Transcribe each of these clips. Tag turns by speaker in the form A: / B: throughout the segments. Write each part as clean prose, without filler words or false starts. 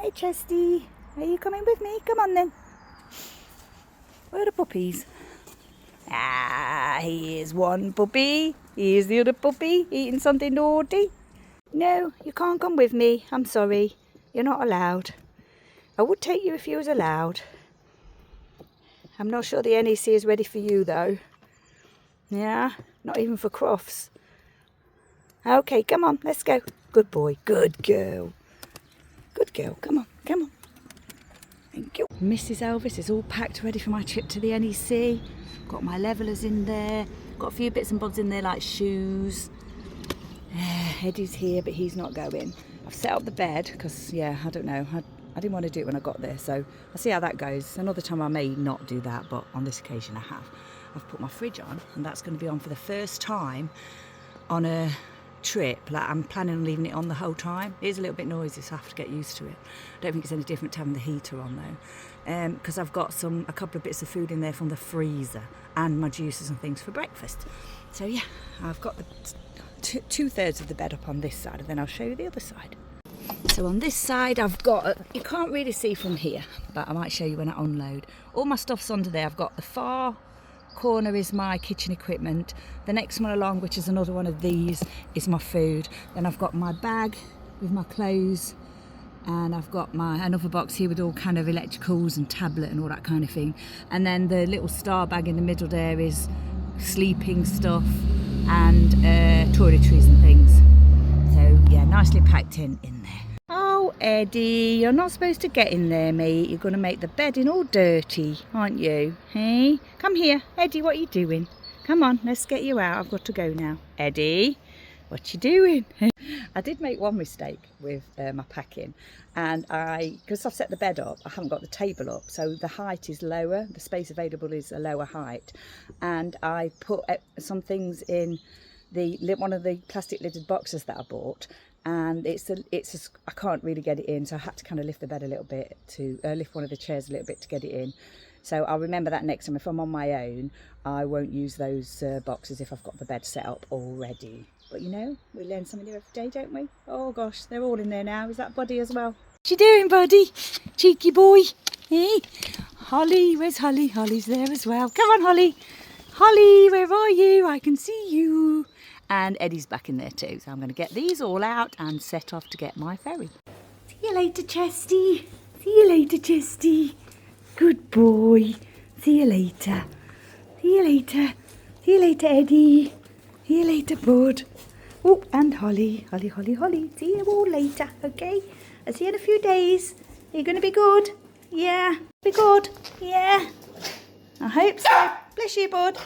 A: Hey Chesty, are you coming with me? Come on then. Where are the puppies? Here's one puppy. Here's the other puppy eating something naughty. No, you can't come with me. I'm sorry. You're not allowed. I would take you if you was allowed. I'm not sure the NEC is ready for you though. Yeah, not even for Crofts. Okay, come on, let's go. Good boy, good girl. Good girl, come on, come on. Thank you. Mrs. Elvis is all packed ready for my trip to the NEC. Got my levelers in there. Got a few bits and bobs in there like shoes. Eddie's here, but he's not going. I've set up the bed because, yeah, I don't know. I didn't want to do it when I got there, so I'll see how that goes. Another time I may not do that, but on this occasion I have. I've put my fridge on, and that's going to be on for the first time on a trip. Like, I'm planning on leaving it on the whole time. It is a little bit noisy, so I have to get used to it. I don't think it's any different to having the heater on though, because I've got a couple of bits of food in there from the freezer and my juices and things for breakfast. So yeah, I've got the two-thirds of the bed up on this side, and then I'll show you the other side. So on this side I've got, you can't really see from here, but I might show you when I unload. All my stuff's under there. I've got the far corner is my kitchen equipment. The next one along, which is another one of these, is my food. Then I've got my bag with my clothes, and I've got another box here with all kind of electricals and tablet and all that kind of thing. And then the little star bag in the middle there is sleeping stuff and toiletries and things. So yeah, nicely packed in there. Oh Eddie, you're not supposed to get in there, mate. You're going to make the bedding all dirty, aren't you? Hey, come here. Eddie, what are you doing? Come on, let's get you out. I've got to go now. Eddie, what you doing? I did make one mistake with my packing, and because I've set the bed up, I haven't got the table up, so the height is lower, the space available is a lower height, and I put some things in one of the plastic lidded boxes that I bought, and I can't really get it in, so I had to kind of lift the bed a little bit to lift one of the chairs a little bit to get it in. So I'll remember that next time. If I'm on my own, I won't use those boxes if I've got the bed set up already. But you know, we learn something new every day, don't we? Oh gosh, they're all in there now. Is that Buddy as well? What you doing, Buddy? Cheeky boy. Hey, Holly, where's Holly? Holly's there as well. Come on, Holly. Holly, where are you? I can see you. And Eddie's back in there too. So I'm going to get these all out and set off to get my ferry. See you later, Chesty. See you later, Chesty. Good boy. See you later. See you later. See you later, Eddie. See you later, Bud. Oh, and Holly. Holly, Holly, Holly. See you all later, okay? I'll see you in a few days. Are you going to be good? Yeah. Be good? Yeah. I hope so. Bless you, Bud.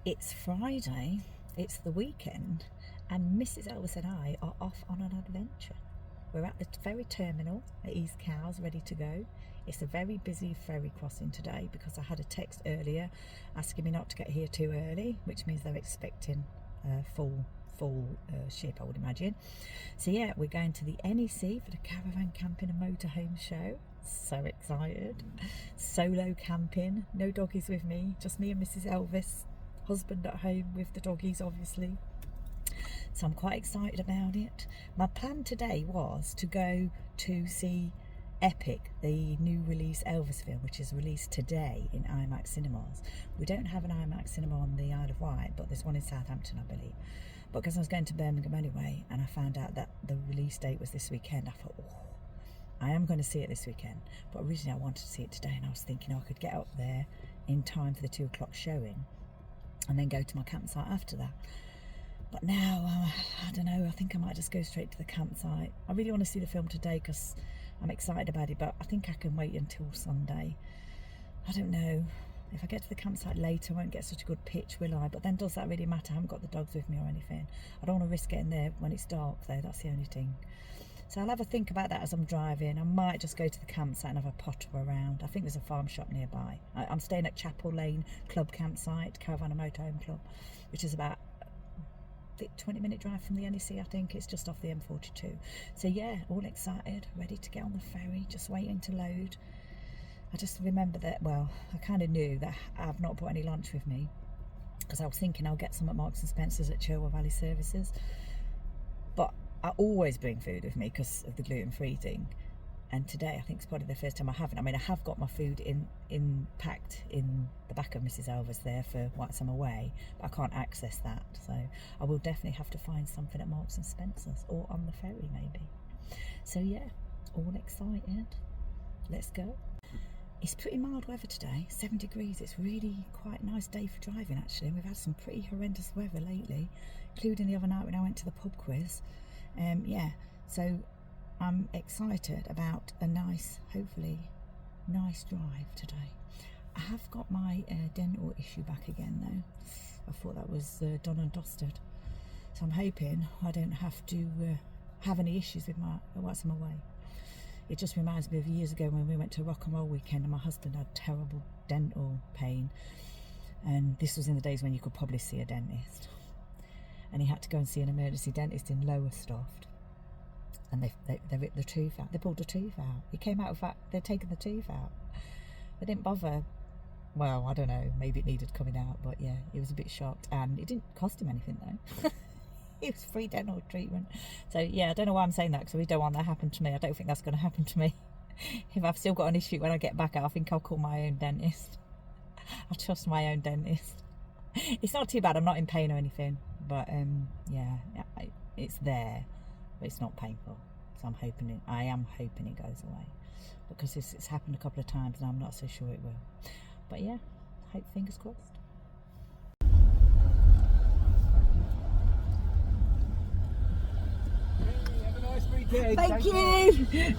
A: It's Friday, it's the weekend, and Mrs. Elvis and I are off on an adventure. We're at the ferry terminal at East Cowes, ready to go. It's a very busy ferry crossing today because I had a text earlier asking me not to get here too early, which means they're expecting a full ship, I would imagine. So yeah, we're going to the NEC for the Caravan Camping and Motorhome show. So excited. Solo camping, no doggies with me, just me and Mrs. Elvis. Husband at home with the doggies, obviously. So I'm quite excited about it. My plan today was to go to see EPiC, the new release Elvis film, which is released today in IMAX cinemas. We don't have an IMAX cinema on the Isle of Wight, but there's one in Southampton, I believe. But because I was going to Birmingham anyway, and I found out that the release date was this weekend, I thought, oh, I am going to see it this weekend. But originally I wanted to see it today, and I was thinking I could get up there in time for the 2 o'clock showing and then go to my campsite after that. But now, I don't know, I think I might just go straight to the campsite. I really want to see the film today because I'm excited about it, but I think I can wait until Sunday. I don't know. If I get to the campsite later, I won't get such a good pitch, will I? But then does that really matter? I haven't got the dogs with me or anything. I don't want to risk getting there when it's dark, though. That's the only thing. So I'll have a think about that as I'm driving. I might just go to the campsite and have a potter around. I think there's a farm shop nearby. I'm staying at Chapel Lane Club Campsite, Caravan and Motorhome Club, which is about 20-minute drive from the NEC, I think. It's just off the M42. So yeah, all excited, ready to get on the ferry, just waiting to load. I just remember that, well, I kind of knew that I've not brought any lunch with me because I was thinking I'll get some at Marks and Spencer's at Cherwell Valley Services, but I always bring food with me because of the gluten-free thing. And today I think it's probably the first time I haven't. I mean, I have got my food packed in the back of Mrs. Elvis there for whilst I'm away, but I can't access that. So I will definitely have to find something at Marks and Spencer's or on the ferry maybe. So yeah, all excited. Let's go. It's pretty mild weather today, 7 degrees. It's really quite a nice day for driving actually. And we've had some pretty horrendous weather lately, including the other night when I went to the pub quiz. Yeah, so I'm excited about a nice, hopefully nice drive today. I have got my dental issue back again though. I thought that was done and dusted. So I'm hoping I don't have to have any issues with my whilst I'm away. It just reminds me of years ago when we went to Rock and Roll Weekend and my husband had terrible dental pain. And this was in the days when you could probably see a dentist. And he had to go and see an emergency dentist in Lowestoft. And they ripped the tooth out. They pulled the tooth out. He came out of that, they'd taken the tooth out. They didn't bother. Well, I don't know, maybe it needed coming out, but yeah, he was a bit shocked. And it didn't cost him anything though. It was free dental treatment. So yeah, I don't know why I'm saying that because we don't want that to happen to me. I don't think that's going to happen to me. If I've still got an issue when I get back out, I think I'll call my own dentist. I trust my own dentist. It's not too bad. I'm not in pain or anything, but yeah, it's there, but it's not painful. So I am hoping it goes away because it's happened a couple of times and I'm not so sure it will. But yeah, hope, fingers crossed.
B: Hey,
A: Thank you.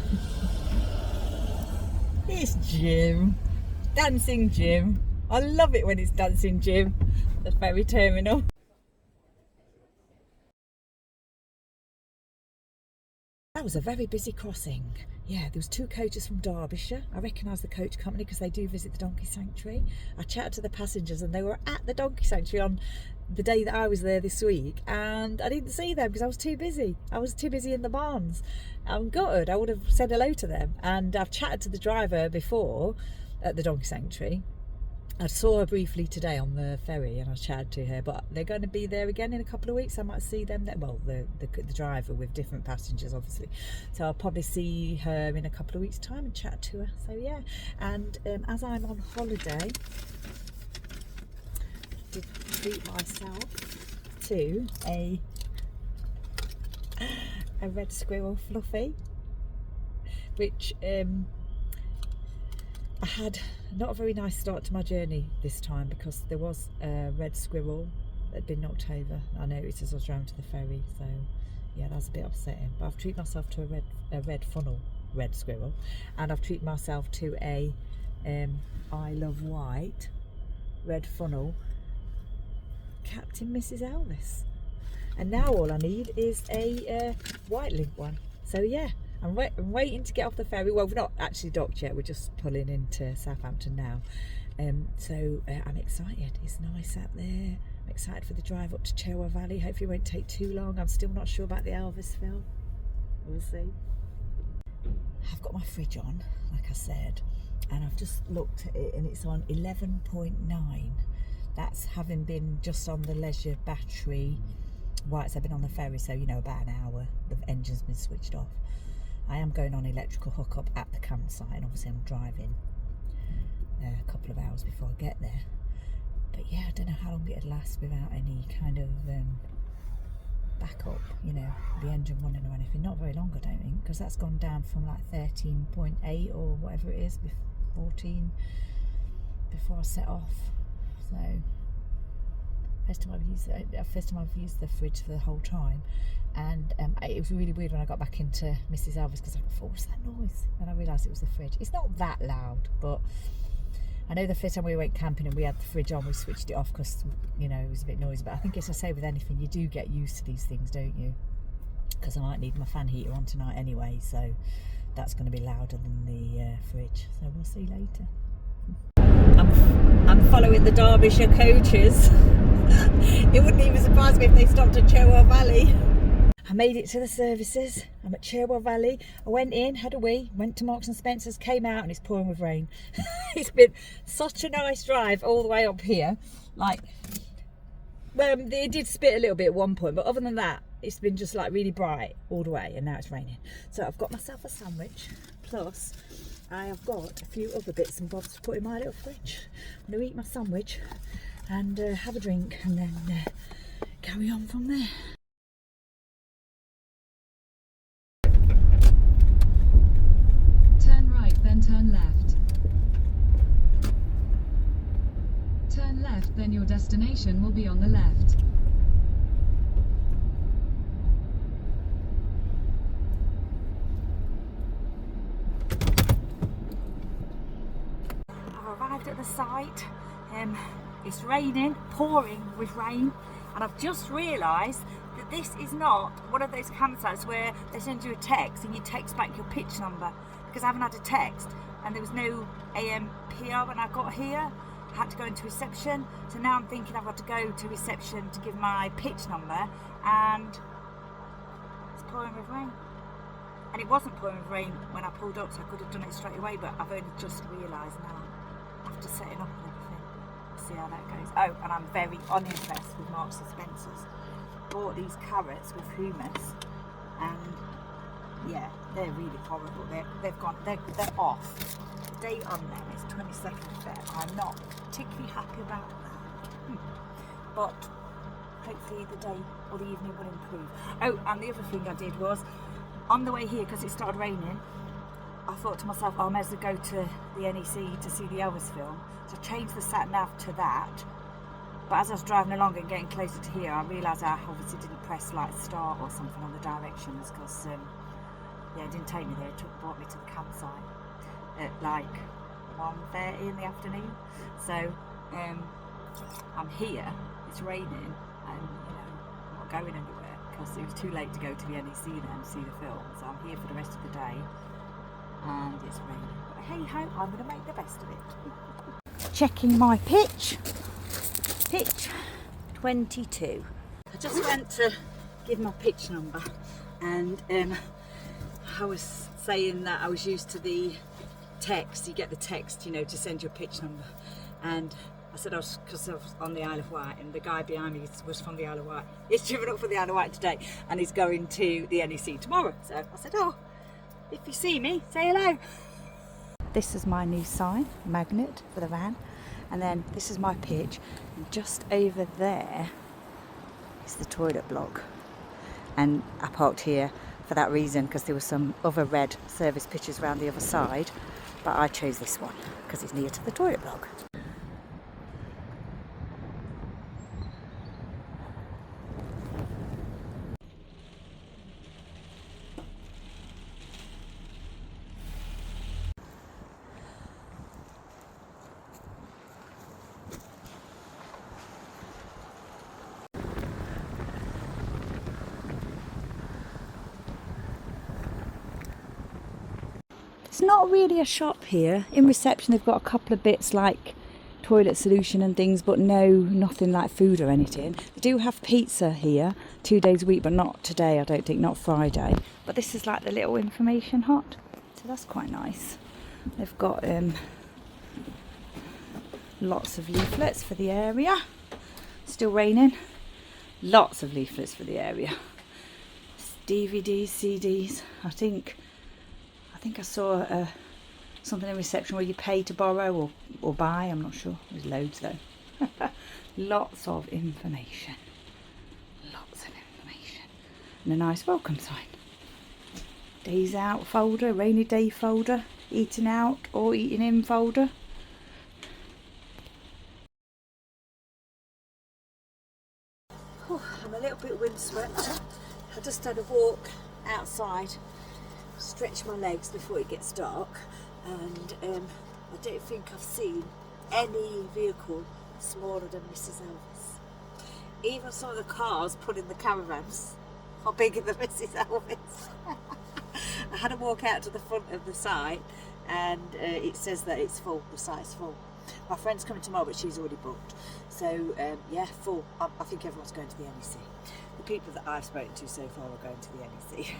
A: It's Jim, Dancing Jim. I love it when it's Dancing Jim. The ferry terminal. That was a very busy crossing. Yeah, there was 2 coaches from Derbyshire. I recognise the coach company because they do visit the donkey sanctuary. I chatted to the passengers and they were at the donkey sanctuary on the day that I was there this week, and I didn't see them because I was too busy. I was too busy in the barns. I'm gutted. I would have said hello to them. And I've chatted to the driver before at the donkey sanctuary. I saw her briefly today on the ferry and I chatted to her, but they're going to be there again in a couple of weeks. I might see them there. Well, the driver with different passengers obviously, so I'll probably see her in a couple of weeks time and chat to her. So yeah, and as I'm on holiday, I did treat myself to a red squirrel fluffy, which I had not a very nice start to my journey this time because there was a red squirrel that had been knocked over. I noticed as I was driving to the ferry, so yeah, that was a bit upsetting. But I've treated myself to a red funnel red squirrel, and I've treated myself to a Isle of Wight red funnel Captain Mrs. Elvis. And now all I need is a white link one. So yeah, I'm waiting to get off the ferry. Well, we're not actually docked yet. We're just pulling into Southampton now. So I'm excited. It's nice out there. I'm excited for the drive up to Cherwell Valley. Hopefully it won't take too long. I'm still not sure about the Elvis film. We'll see. I've got my fridge on, like I said, and I've just looked at it and it's on 11.9. That's having been just on the leisure battery whilst I've been on the ferry, so you know, about an hour. The engine's been switched off. I am going on electrical hookup at the campsite, and obviously I'm driving a couple of hours before I get there. But yeah, I don't know how long it'd last without any kind of backup, you know, the engine running or anything. Not very long, I don't think, because that's gone down from like 13.8 or whatever it is, 14 before I set off. So
C: First time I've used the fridge for the whole time, and it was really weird when I got back into Mrs. Elvis because I thought, what's that noise? And I realised it was the fridge. It's not that loud, but I know the first time we went camping and we had the fridge on, we switched it off because, you know, it was a bit noisy. But I think, as I say with anything, you do get used to these things, don't you? Because I might need my fan heater on tonight anyway, so that's going to be louder than the fridge. So we'll see later. I'm following the Derbyshire coaches. It wouldn't even surprise me if they stopped at Cherwell Valley. I made it to the services. I'm at Cherwell Valley. I went in, had a wee, went to Marks and Spencer's, came out, and it's pouring with rain. It's been such a nice drive all the way up here. Like, well, they did spit a little bit at one point, but other than that, it's been just like really bright all the way, and now it's raining. So I've got myself a sandwich, plus I have got a few other bits and bobs to put in my little fridge. I'm going to eat my sandwich and have a drink, and then carry on from there.
D: Turn right, then turn left. Turn left, then your destination will be on the left.
C: I've arrived at the site. It's raining, pouring with rain, and I've just realised that this is not one of those campsites where they send you a text and you text back your pitch number, because I haven't had a text and there was no AMPR when I got here. I had to go into reception, so now I'm thinking I've got to go to reception to give my pitch number, and it's pouring with rain. And it wasn't pouring with rain when I pulled up, so I could have done it straight away, but I've only just realised now after setting up and everything. We'll see how that goes. Oh, and I'm very unimpressed with Marks and Spencer's. Bought these carrots with hummus, and yeah, they're really horrible. They're off. The date on them is 22nd of Feb. I'm not particularly happy about that. But hopefully the day or the evening will improve. Oh, and the other thing I did was, on the way here, because it started raining, I thought to myself, oh, I may as well go to the NEC to see the Elvis film. So I changed the sat nav to that. But as I was driving along and getting closer to here, I realised I obviously didn't press like start or something on the directions, because yeah, it didn't take me there. It brought me to the campsite at like 1:30 in the afternoon. So I'm here, it's raining, and you know, I'm not going anywhere because it was too late to go to the NEC then to see the film. So I'm here for the rest of the day, and it's raining. But hey ho, I'm going to make the best of it. Checking my pitch. Pitch 22. I just went to give my pitch number, and I was saying that I was used to the text. You get the text, you know, to send your pitch number, and I said because I was on the Isle of Wight, and the guy behind me was from the Isle of Wight. He's driven up from the Isle of Wight today, and he's going to the NEC tomorrow. So I said, oh, if you see me, say hello. This is my new sign, magnet for the van, and then this is my pitch, and just over there is the toilet block. And I parked here for that reason, because there were some other red service pitches around the other side, but I chose this one because it's near to the toilet block. It's not really a shop here. In reception they've got a couple of bits like toilet solution and things, but nothing like food or anything. They do have pizza here 2 days a week, but not today, I don't think, not Friday. But this is like the little information hut, so that's quite nice. They've got lots of leaflets for the area. Still raining. Lots of leaflets for the area. DVDs, CDs. I think I saw something in reception where you pay to borrow or buy. I'm not sure. There's loads though. Lots of information. Lots of information. And a nice welcome sign. Days out folder, rainy day folder, eating out or eating in folder. I'm a little bit windswept. I just had a walk outside, stretch my legs before it gets dark, and I don't think I've seen any vehicle smaller than Mrs. Elvis. Even some of the cars pulling the caravans are bigger than Mrs. Elvis. I had a walk out to the front of the site, and it says that it's full, the site's full. My friend's coming tomorrow, but she's already booked. So yeah, full. I think everyone's going to the NEC. The people that I've spoken to so far are going to the NEC.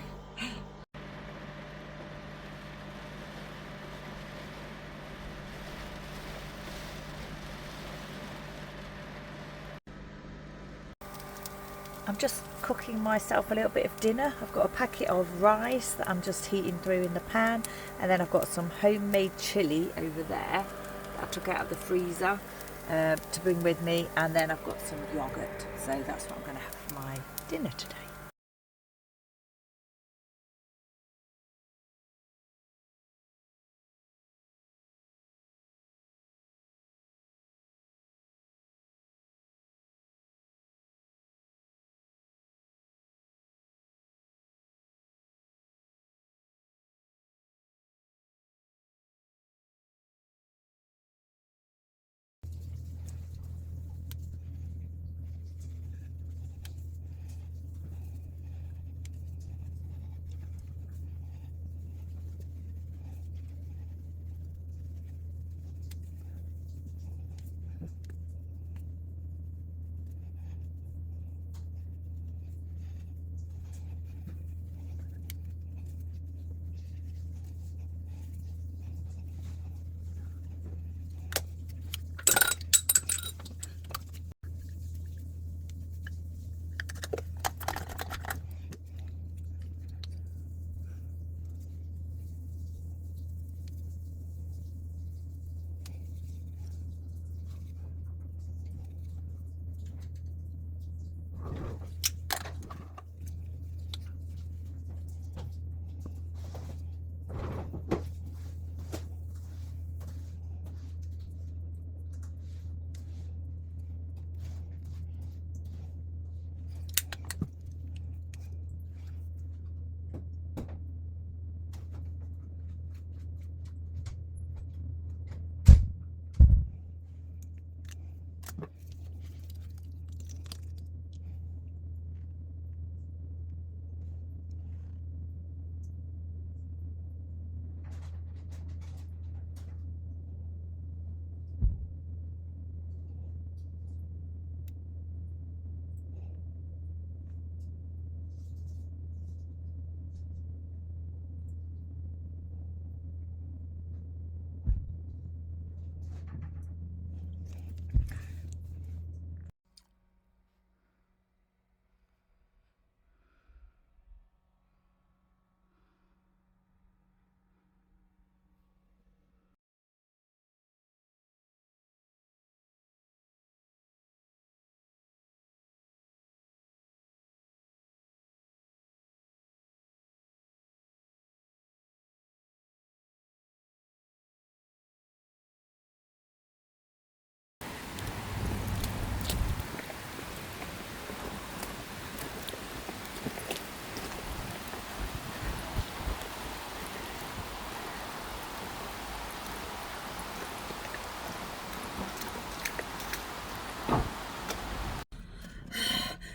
C: I'm just cooking myself a little bit of dinner. I've got a packet of rice that I'm just heating through in the pan, and then I've got some homemade chilli over there that I took out of the freezer to bring with me, and then I've got some yoghurt. So that's what I'm going to have for my dinner today.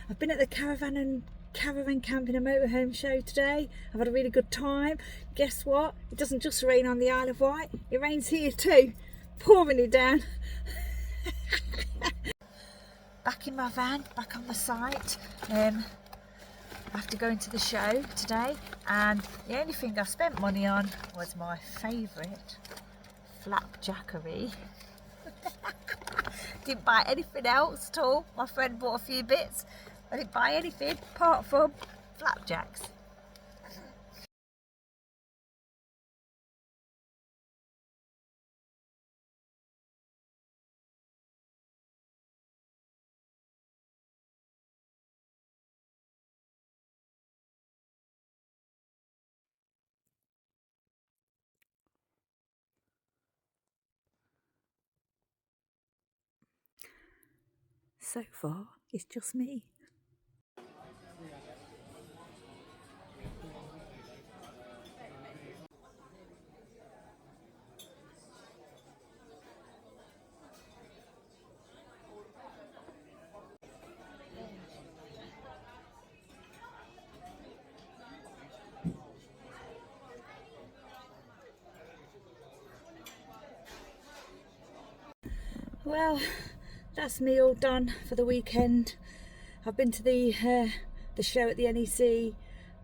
C: I've been at the Caravan Camping and Motorhome show today. I've had a really good time. Guess what? It doesn't just rain on the Isle of Wight, it rains here too. Pouring it down. Back in my van, back on the site. After going to the show today, and the only thing I spent money on was my favourite flapjackery. Didn't buy anything else at all. My friend bought a few bits. I didn't buy anything apart from flapjacks. So far, it's just me.
A: Well, that's me all done for the weekend. I've been to the show at the NEC,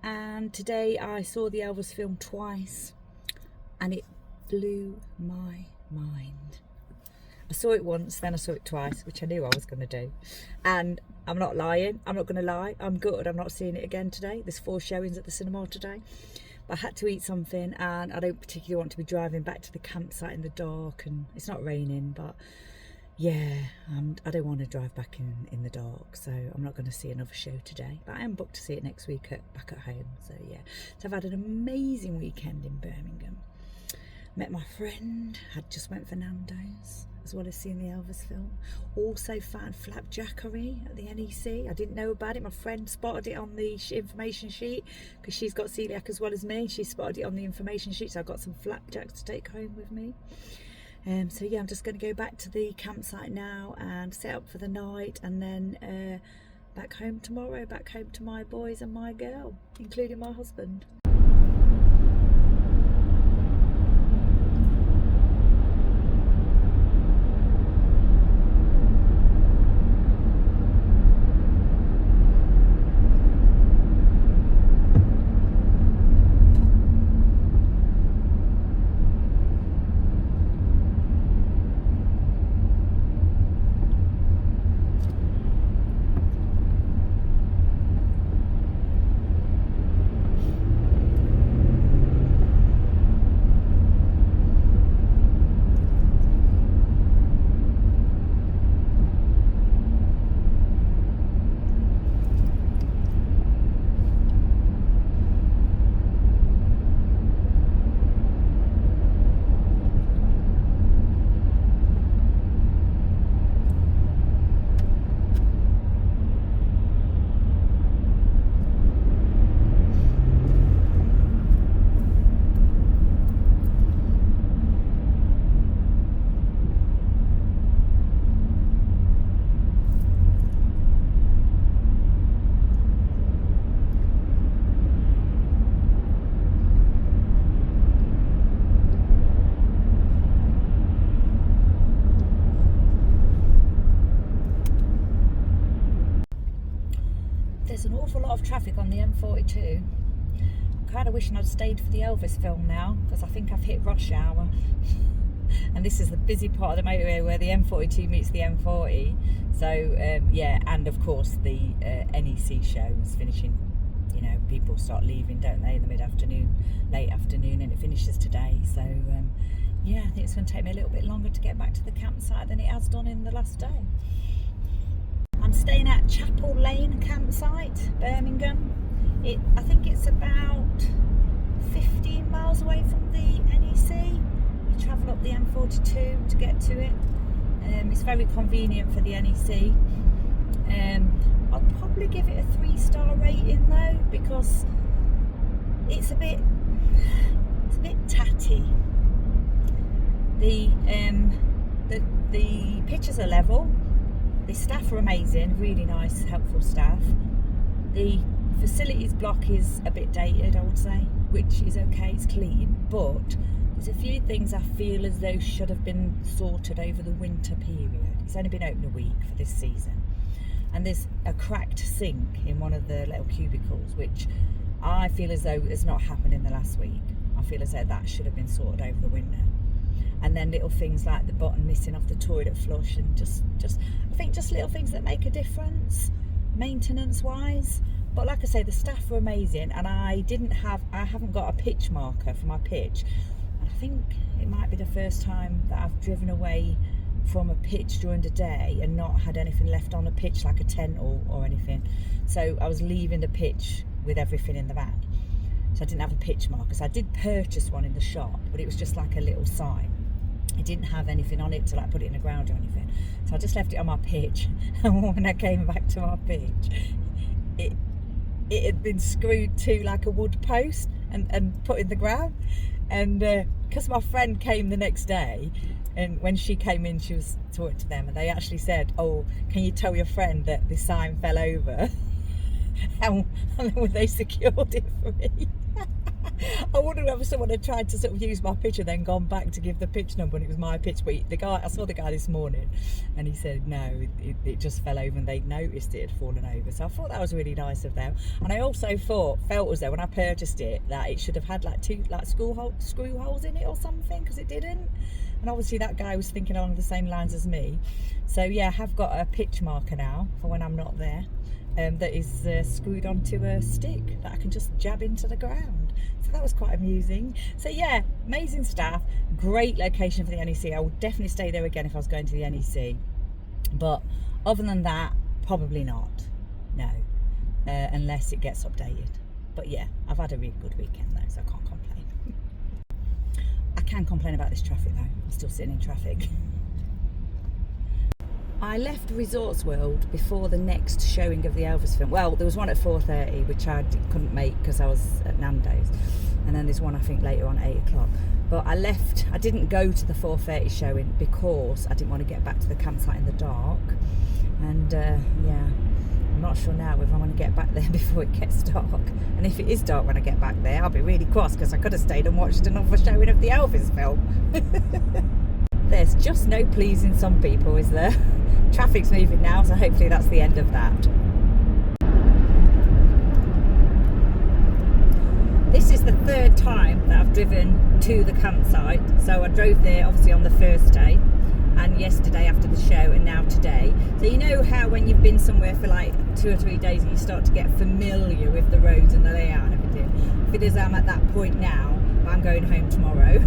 A: and today I saw the Elvis film twice, and it blew my mind. I saw it once, then I saw it twice, which I knew I was going to do. And I'm not lying, I'm not going to lie, I'm gutted I'm not seeing it again today. There's 4 showings at the cinema today. But I had to eat something, and I don't particularly want to be driving back to the campsite in the dark, and it's not raining, but yeah, I don't want to drive back in the dark, so I'm not going to see another show today. But I am booked to see it next week back at home, so yeah. So I've had an amazing weekend in Birmingham. Met my friend, just went for Nando's, as well as seeing the Elvis film. Also found flapjackery at the NEC. I didn't know about it. My friend spotted it on the information sheet, because she's got celiac as well as me. She spotted it on the information sheet, so I got some flapjacks to take home with me. So yeah, I'm just going to go back to the campsite now and set up for the night, and then back home tomorrow, back home to my boys and my girl, including my husband. There's an awful lot of traffic on the M42. I'm kind of wishing I'd stayed for the Elvis film now, because I think I've hit rush hour. And this is the busy part of the motorway where the M42 meets the M40. So yeah, and of course the NEC show is finishing. You know, people start leaving, don't they, in the mid-afternoon, late afternoon, and it finishes today. So yeah, I think it's going to take me a little bit longer to get back to the campsite than it has done in the last day. I'm staying at Chapel Lane campsite, Birmingham. I think it's about 15 miles away from the NEC. You travel up the M42 to get to it. It's very convenient for the NEC. I'll probably give it a 3-star rating though, because it's a bit tatty. The pictures are level. The staff are amazing, really nice, helpful staff. The facilities block is a bit dated, I would say, which is okay, it's clean, but there's a few things I feel as though should have been sorted over the winter period. It's only been open a week for this season. And there's a cracked sink in one of the little cubicles, which I feel as though has not happened in the last week. I feel as though that should have been sorted over the winter. And then little things like the button missing off the toilet flush, and just I think just little things that make a difference maintenance wise. But like I say, the staff were amazing, and I haven't got a pitch marker for my pitch. And I think it might be the first time that I've driven away from a pitch during the day and not had anything left on the pitch, like a tent or anything. So I was leaving the pitch with everything in the van, so I didn't have a pitch marker. So I did purchase one in the shop, but it was just like a little sign. It didn't have anything on it to like put it in the ground or anything, so I just left it on my pitch. And when I came back to my pitch, it had been screwed to like a wood post and put in the ground. And because my friend came the next day, and when she came in, she was talking to them, and they actually said, "Oh, can you tell your friend that the sign fell over?" And then they secured it for me.
C: I wonder whether someone had tried to sort of use my picture, then gone back to give the pitch number, and it was my pitch. But I saw the guy this morning, and he said no, it just fell over, and they noticed it had fallen over. So I thought that was really nice of them. And I also felt as though when I purchased it that it should have had like two screw holes in it or something, because it didn't. And obviously that guy was thinking along the same lines as me. So yeah, I have got a pitch marker now for when I'm not there. That is screwed onto a stick that I can just jab into the ground. So that was quite amusing. So yeah, amazing staff, great location for the NEC. I would definitely stay there again if I was going to the NEC. But other than that, probably not. No, unless it gets updated. But yeah, I've had a really good weekend though, so I can't complain. I can complain about this traffic though. I'm still sitting in traffic. I left Resorts World before the next showing of the Elvis film. Well, there was one at 4:30, which I couldn't make because I was at Nando's. And then there's one, I think, later on at 8 o'clock. But I didn't go to the 4:30 showing because I didn't want to get back to the campsite in the dark. And yeah, I'm not sure now if I want to get back there before it gets dark. And if it is dark when I get back there, I'll be really cross because I could have stayed and watched another showing of the Elvis film. There's just no pleasing some people, is there? Traffic's moving now, so hopefully that's the end of that. This is the third time that I've driven to the campsite. So I drove there obviously on the first day, and yesterday after the show, and now today. So you know how when you've been somewhere for like 2 or 3 days and you start to get familiar with the roads and the layout and everything? If it is, I'm at that point now. I'm going home tomorrow.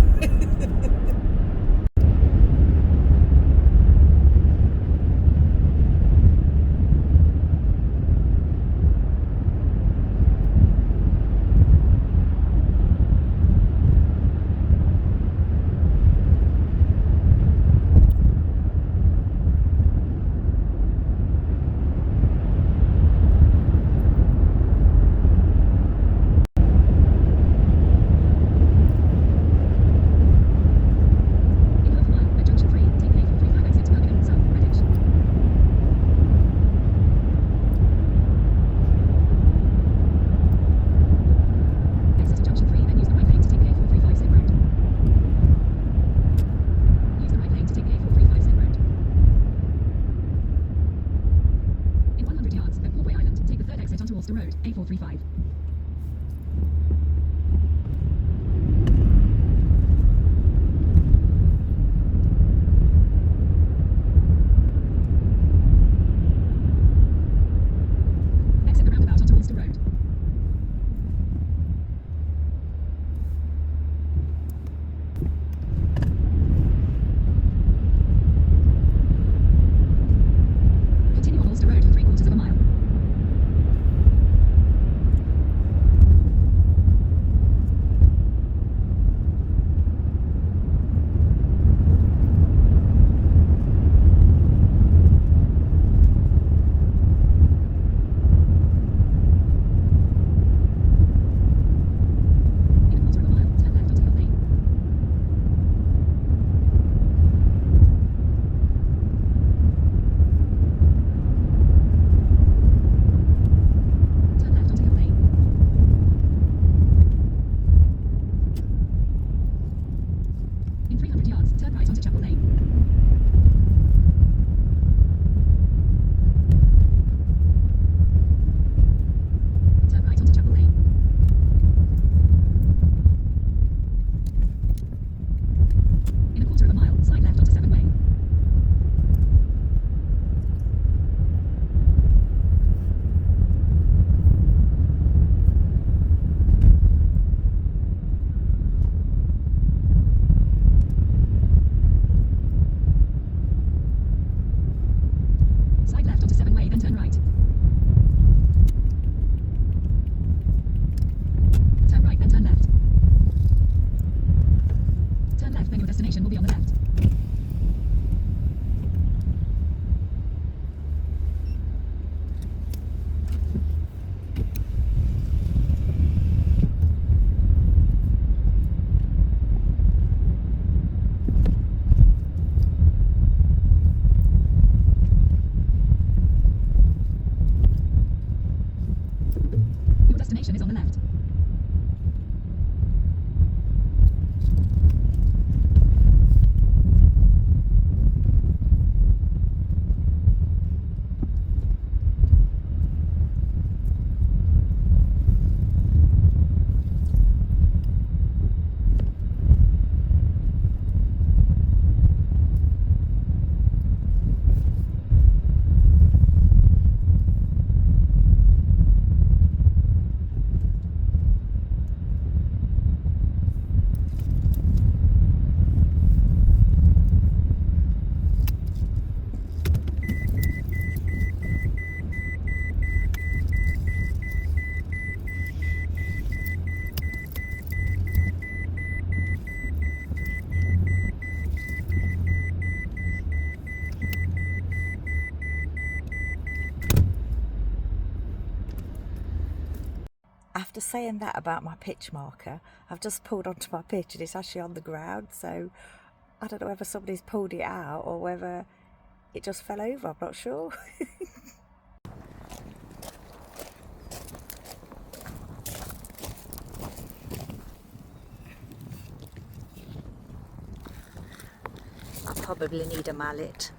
D: the road, A435. Exit the roundabout onto Ulster Road. Continue on Ulster Road for 3/4 of a mile.
C: after saying that about my pitch marker, I've just pulled onto my pitch and it's actually on the ground, so I don't know whether somebody's pulled it out or whether it just fell over, I'm not sure. I probably need a mallet.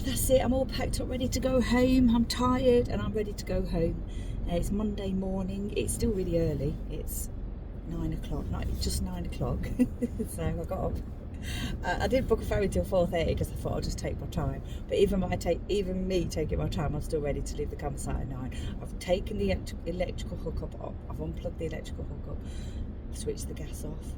C: That's it, I'm all packed up, ready to go home. I'm tired and I'm ready to go home. It's Monday morning, it's still really early. It's 9 o'clock, just 9 o'clock. So I got up. I didn't book a ferry till 4:30 because I thought I'll just take my time. But even me taking my time, I'm still ready to leave the campsite at 9. I've taken the electrical hookup up. I've unplugged the electrical hookup. I've switched the gas off.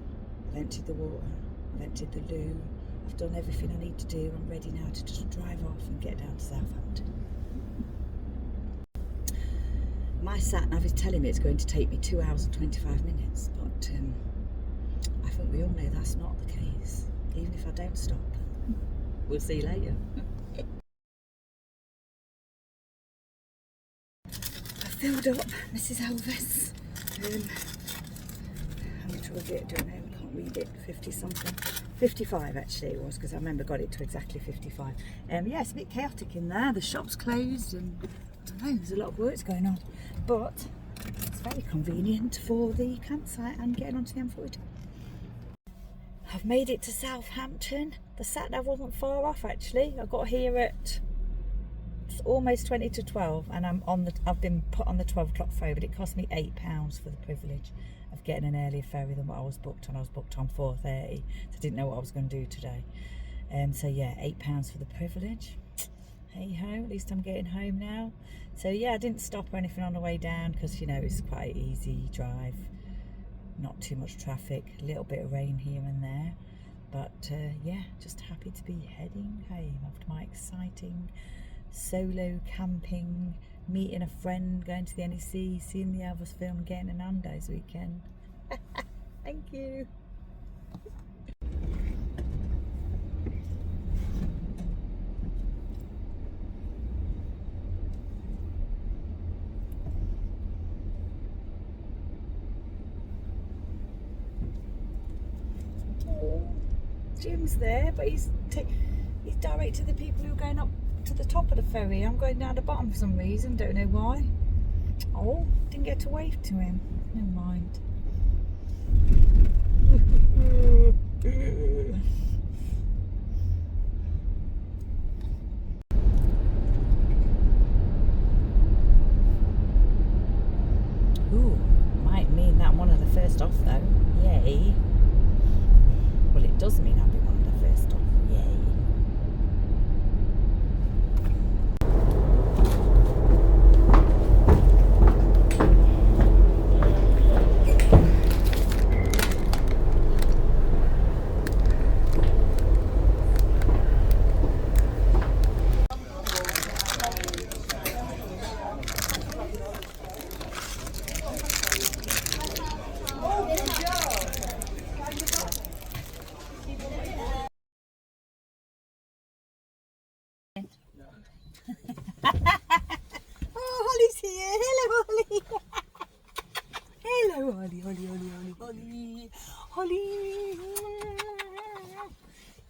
C: I've emptied the water. I've emptied the loo. I've done everything I need to do. I'm ready now to just drive off and get down to Southampton. My sat nav is telling me it's going to take me 2 hours and 25 minutes, but I think we all know that's not the case, even if I don't stop. We'll see you later. I filled up Mrs. Elvis. How much was it? I don't know, I can't read it. 50 something. 55 actually it was, because I remember got it to exactly 55. Yeah, it's a bit chaotic in there. The shop's closed and I don't know, there's a lot of work going on, but it's very convenient for the campsite and getting onto the M42. I've made it to Southampton. The sat nav wasn't far off actually. I got here at almost 20 to 12 and I've been put on the 12 o'clock ferry, but it cost me £8 for the privilege of getting an earlier ferry than what I was booked on. I was booked on 4:30, so I didn't know what I was going to do today. So yeah, £8 for the privilege. Hey ho, at least I'm getting home now. So yeah, I didn't stop or anything on the way down because, you know, it's quite an easy drive, not too much traffic, a little bit of rain here and there, but yeah, just happy to be heading home after my exciting solo camping, meeting a friend, going to the NEC, seeing the Elvis film, getting an Nando's weekend. Thank you. Jim's there, but he's directed the people who are going up to the top of the ferry. I'm going down the bottom for some reason, don't know why. Oh, didn't get to wave to him. Never mind. Ooh, might mean that I'm one of the first off though. Yay. Well, it does mean I'll be one of the first off. Yay.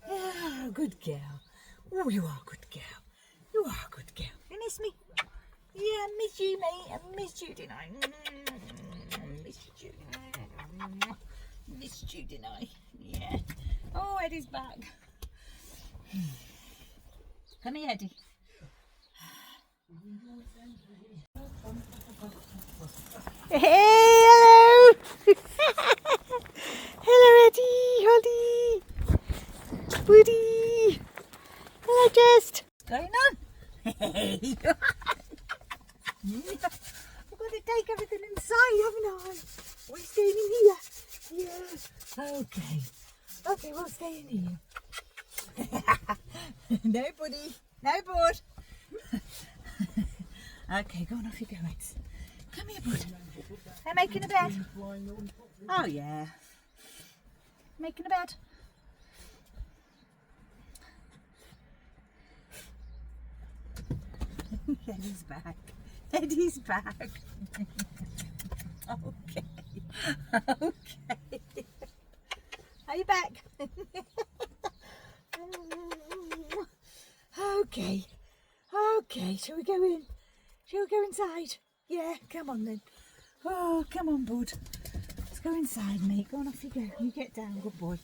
C: Yeah, good girl. Oh, you are a good girl. You are a good girl. You miss me? Yeah, I miss you, mate. I missed you, didn't I? Missed you. Missed you, didn't I? Yeah. Oh, Eddie's back. Come here, Eddie.
A: Hey, hello! Hello, Eddie, Holly, Woody. Hello, Just.
C: What's going on? Hey. I've got to take everything inside, haven't I? We're staying in here. Yeah. Okay. Okay, we'll stay in here. No, buddy. No, bud. Okay, go on, off you go, Eds. Come here, bud. They're making a bed. Oh, yeah. Making a bed. Eddie's back. Eddie's back. Okay. Okay. Are you back? Okay. Okay, shall we go in? Shall we go inside? Yeah, come on then. Oh, come on, bud. Let's go inside, mate. Go on, off you go. You get down, good boy.